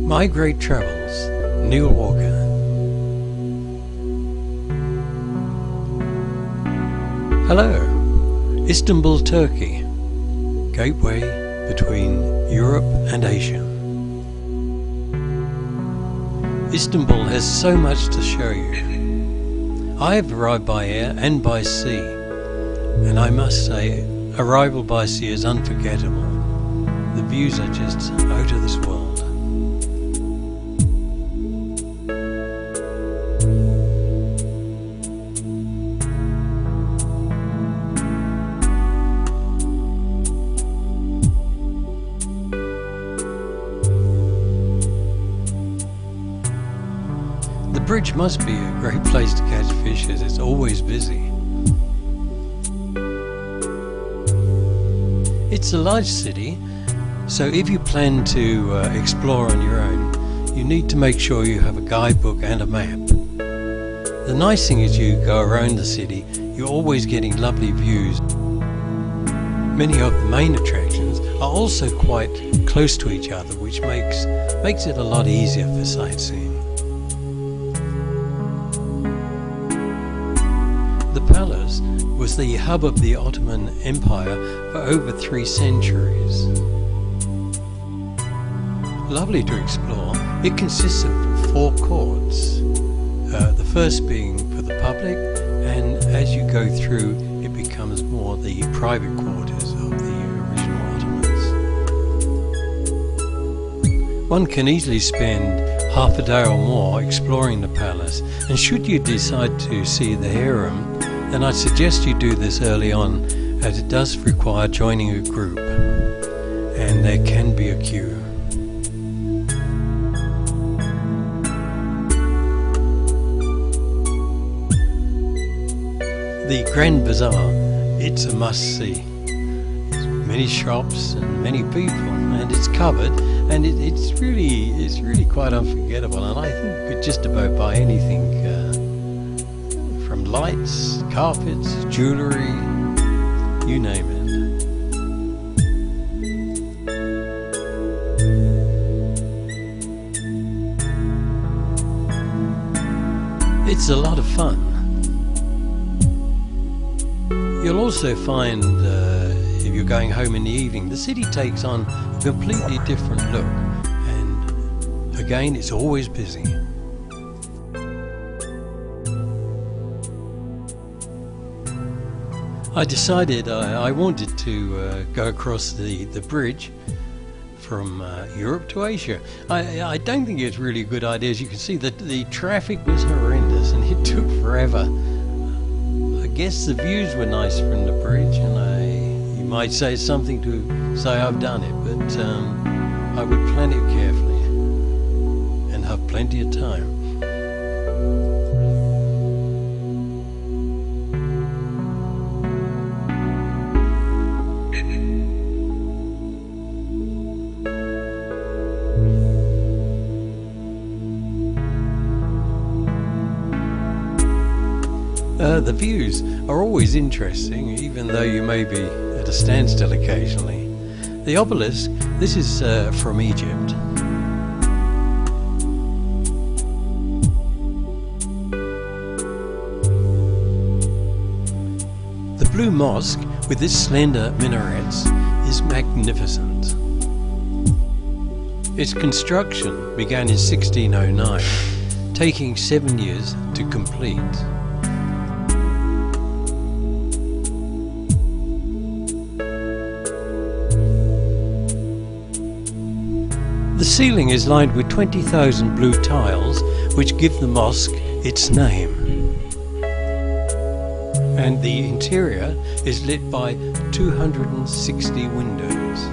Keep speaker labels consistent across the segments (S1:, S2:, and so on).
S1: My Great Travels, Neil Walker. Hello, Istanbul, Turkey, gateway between Europe and Asia. Istanbul has so much to show you. I have arrived by air and by sea, and I must say, arrival by sea is unforgettable. The views are just out of this world. The bridge must be a great place to catch fish as it's always busy. It's a large city, so if you plan to explore on your own, you need to make sure you have a guidebook and a map. The nice thing is you go around the city, you're always getting lovely views. Many of the main attractions are also quite close to each other, which makes it a lot easier for sightseeing. The palace was the hub of the Ottoman Empire for over 3 centuries. Lovely to explore. It consists of 4 courts, the first being for the public, and as you go through it becomes more the private quarters of the original Ottomans. One can easily spend half a day or more exploring the palace, and should you decide to see the harem, then I'd suggest you do this early on, as it does require joining a group, and there can be a queue. The Grand Bazaar, it's a must-see. Many shops and many people, and it's covered, and it's really quite unforgettable, and I think you could just about buy anything, from lights, carpets, jewellery, you name it. It's a lot of fun. You'll also find, if you're going home in the evening, the city takes on a completely different look, and again, it's always busy. I decided I wanted to go across the bridge from Europe to Asia. I don't think it's really a good idea. As you can see, the traffic was horrendous and it took forever. I guess the views were nice from the bridge, and you might say it's something to say I've done it, but I would plan it carefully and have plenty of time. The views are always interesting, even though you may be at a standstill occasionally. The obelisk, this is from Egypt. The Blue Mosque, with its slender minarets, is magnificent. Its construction began in 1609, taking 7 years to complete. The ceiling is lined with 20,000 blue tiles, which give the mosque its name. And the interior is lit by 260 windows.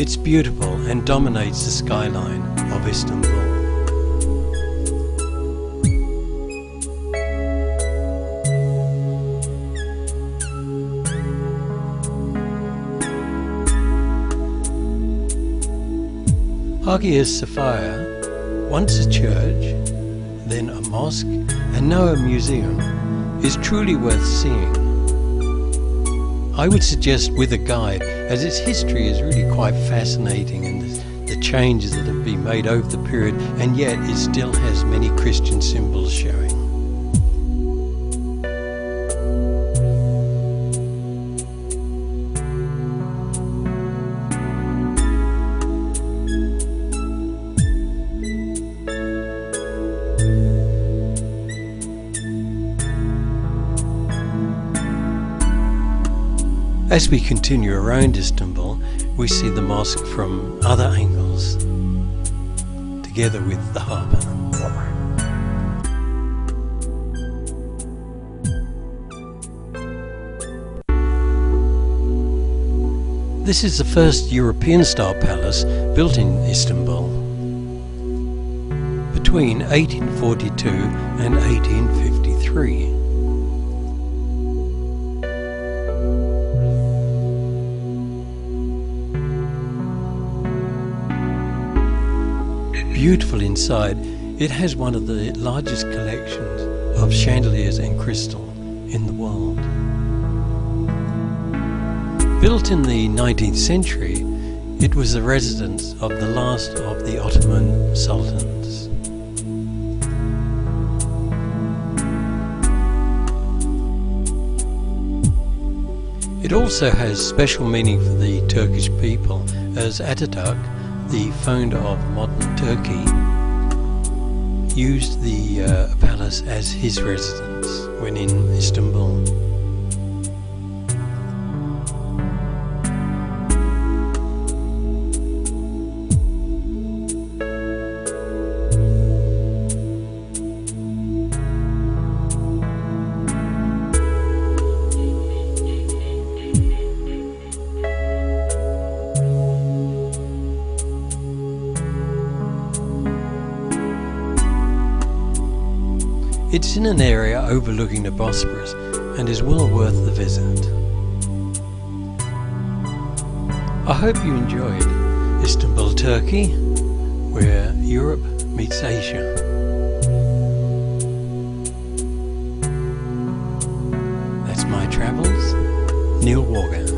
S1: It's beautiful and dominates the skyline of Istanbul. Hagia Sophia, once a church, then a mosque, and now a museum, is truly worth seeing. I would suggest with a guide, as its history is really quite fascinating, and the changes that have been made over the period, and yet it still has many Christian symbols showing. As we continue around Istanbul, we see the mosque from other angles, together with the harbour. This is the first European-style palace built in Istanbul between 1842 and 1853. Beautiful inside, it has one of the largest collections of chandeliers and crystal in the world. Built in the 19th century, it was the residence of the last of the Ottoman sultans. It also has special meaning for the Turkish people, as Ataturk, the founder of modern Turkey, used the palace as his residence when in Istanbul. It's in an area overlooking the Bosphorus and is well worth the visit. I hope you enjoyed Istanbul, Turkey, where Europe meets Asia. That's my travels, Neil Walker.